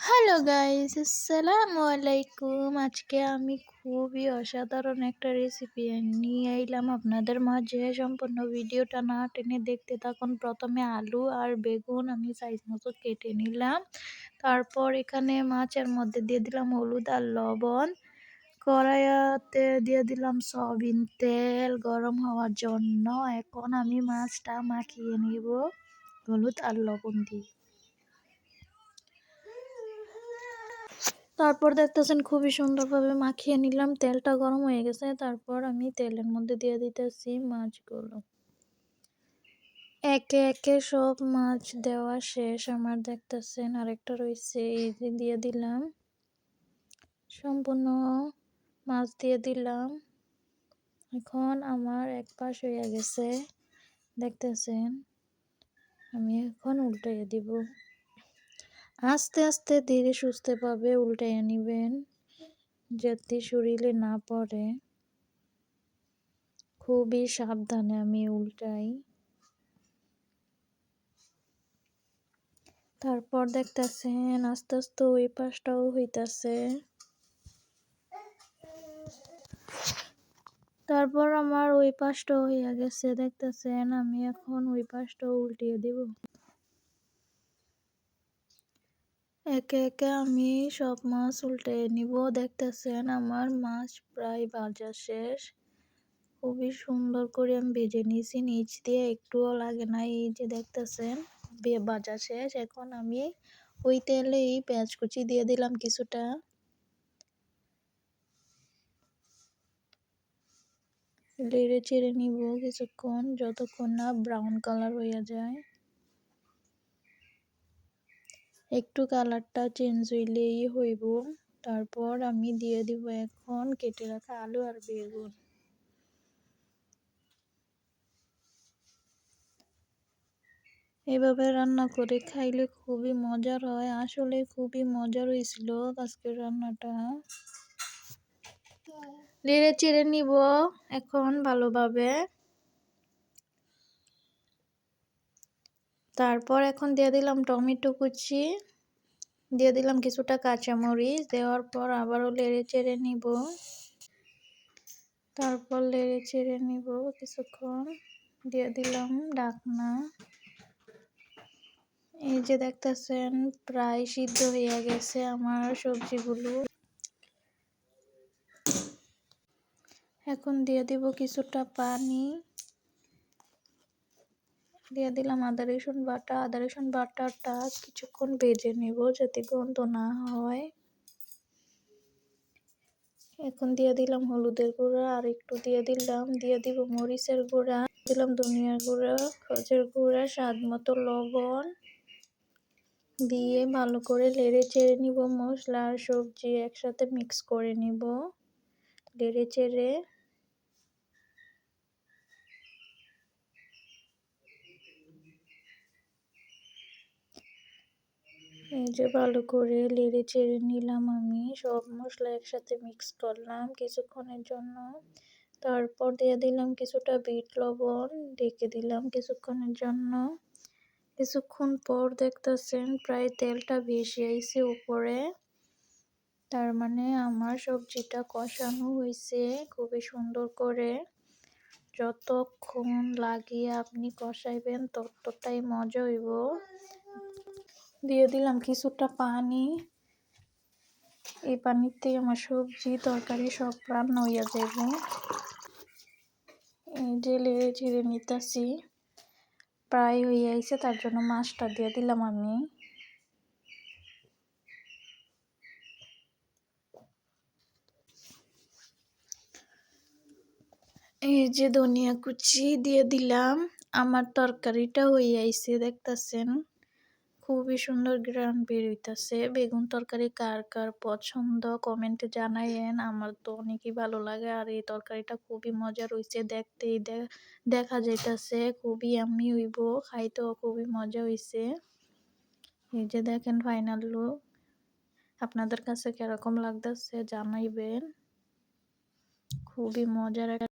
Hello guys, আসসালামু আলাইকুম। আজকে আমি খুবই অসাধারণ একটা রেসিপি নিয়ে এলাম আপনাদের মাঝে। সম্পূর্ণ ভিডিওটা না টেনে দেখতে থাকুন। প্রথমে আলু আর বেগুন আমি সাইজ মতো কেটে নিলাম। তারপর এখানে মাছের মধ্যে দিয়ে দিলাম হলুদ আর লবণ। কড়াইতে দিয়ে দিলাম সয়াবিন তেল গরম হওয়ার জন্য। এখন আমি মাছটা মাখিয়ে নিব হলুদ আর লবণ দিয়ে। তারপর দেখতেছেন খুবই সুন্দরভাবে মাখিয়ে নিলাম। তেলটা গরম হয়ে গেছে। তারপর আমি তেলের মধ্যে দিয়ে দিতেছি মাছগুলো। একে একে সব মাছ দেওয়া শেষ আমার। দেখতেছেন আরেকটা রয়েছে, এই যে দিয়ে দিলাম। সম্পূর্ণ মাছ দিয়ে দিলাম। এখন আমার এক পাশ হয়ে গেছে, দেখতেছেন। আমি এখন উল্টাইয়ে দিব। আস্তে আস্তে ধীরে সুস্থে ভাবে উল্টাইয়ে নিবেন, যাতে শরীরে না পড়ে। খুবই সাবধানে আমি উল্টাই। তারপর দেখতেছেন আস্তে আস্তে ওই পাশটাও হইতাছে। তারপর আমার ওই পাশটাও হইয়া গেছে, দেখতেছেন। আমি এখন ওই পাশটাও উল্টিয়ে দিব। একে একে আমি সব মাছ উল্টিয়ে নিব। দেখতেছেন আমার মাছ প্রায় ভাজা শেষ। খুবই সুন্দর করে আমি ভেজে নিয়েছি, নিচ দিয়ে একটুও লাগে না। এই যে দেখতেছেন ভাজা শেষ। এখন আমি ওই তেলেই পেঁয়াজ কুচি দিয়ে দিলাম কিছুটা। নেড়ে চেড়ে নিব কিছুক্ষণ, যতক্ষণ না ব্রাউন কালার হয়ে যায়। একটু কালারটা চেঞ্জ হইলেই হইব। তারপর আমি দিয়ে দিব এখন কেটে রাখা আলু আর বেগুন। এভাবে রান্না করে খাইলে খুবই মজার হয়। আসলে খুবই মজার হয়েছিল আজকের রান্নাটা। নেড়ে চেড়ে নিব এখন ভালোভাবে। তারপর এখন দিয়ে দিলাম টমেটো কুচি, দিয়ে দিলাম কিছুটা কাঁচামরিচ। দেওয়ার পর আবারও নেড়ে চেড়ে নিব। তারপর নেড়ে চেড়ে নিব কিছুক্ষণ। দিয়ে দিলাম ঢাকনা। এই যে দেখতেছেন প্রায় সিদ্ধ হয়ে গেছে আমার সবজিগুলো। এখন দিয়ে দিব কিছুটা পানি। দিয়ে দিলাম আদা রসুন বাটা। আদা রসুন বাটাটা কিছুক্ষণ ভেজে নেব যাতে গন্ধ না হয়। এখন দিয়ে দিলাম হলুদের গুঁড়া, আর একটু দিয়ে দিব মরিচের গুঁড়া, দিলাম ধনিয়ার গুঁড়া, হলুদের গুঁড়া, স্বাদ মতো লবণ দিয়ে ভালো করে নেড়ে চেড়ে নিব। মশলা আর সবজি একসাথে মিক্স করে নিব নেড়ে চেড়ে। এই যে ভালো করে নেড়ে চেড়ে নিলাম। আমি সব মশলা একসাথে মিক্স করলাম কিছুক্ষণের জন্য। তারপর দিয়ে দিলাম কিছুটা বিট লবণ, ঢেকে দিলাম কিছুক্ষণের জন্য। কিছুক্ষণ পর দেখতেছেন প্রায় তেলটা ভেসে আইছে উপরে। তার মানে আমার সবজিটা কষানো হয়েছে খুবই সুন্দর করে। যতক্ষণ লাগিয়ে আপনি কষাইবেন ততটাই মজা হইব। দিয়ে দিলাম কিছুটা পানি। এই পানিতে আমার সবজি তরকারি সব রান্না হইয়া যাবে। এই যে নেড়ে চেড়ে নিতেছি, প্রায় হয়ে আইছে। তার জন্য মাছটা দিয়ে দিলাম আমি। এই যে ধনিয়া কুচি দিয়ে দিলাম। আমার তরকারিটা হয়ে আইছে, দেখতেছেন। খুবই সুন্দর গ্রান বের হইতাছে। বেগুন তরকারি কার কার পছন্দ কমেন্টে জানাইয়েন। আমার তো অনেকই ভালো লাগে। আর এই তরকারিটা খুবই মজার হইছে। দেখতেই দেখা যাইতাছে খুবই আমি হইব, খাইতেও খুবই মজা হইছে। এই যে দেখেন ফাইনাল লুক। আপনাদের কাছে কিরকম লাগতেছে জানাইবেন। খুবই মজার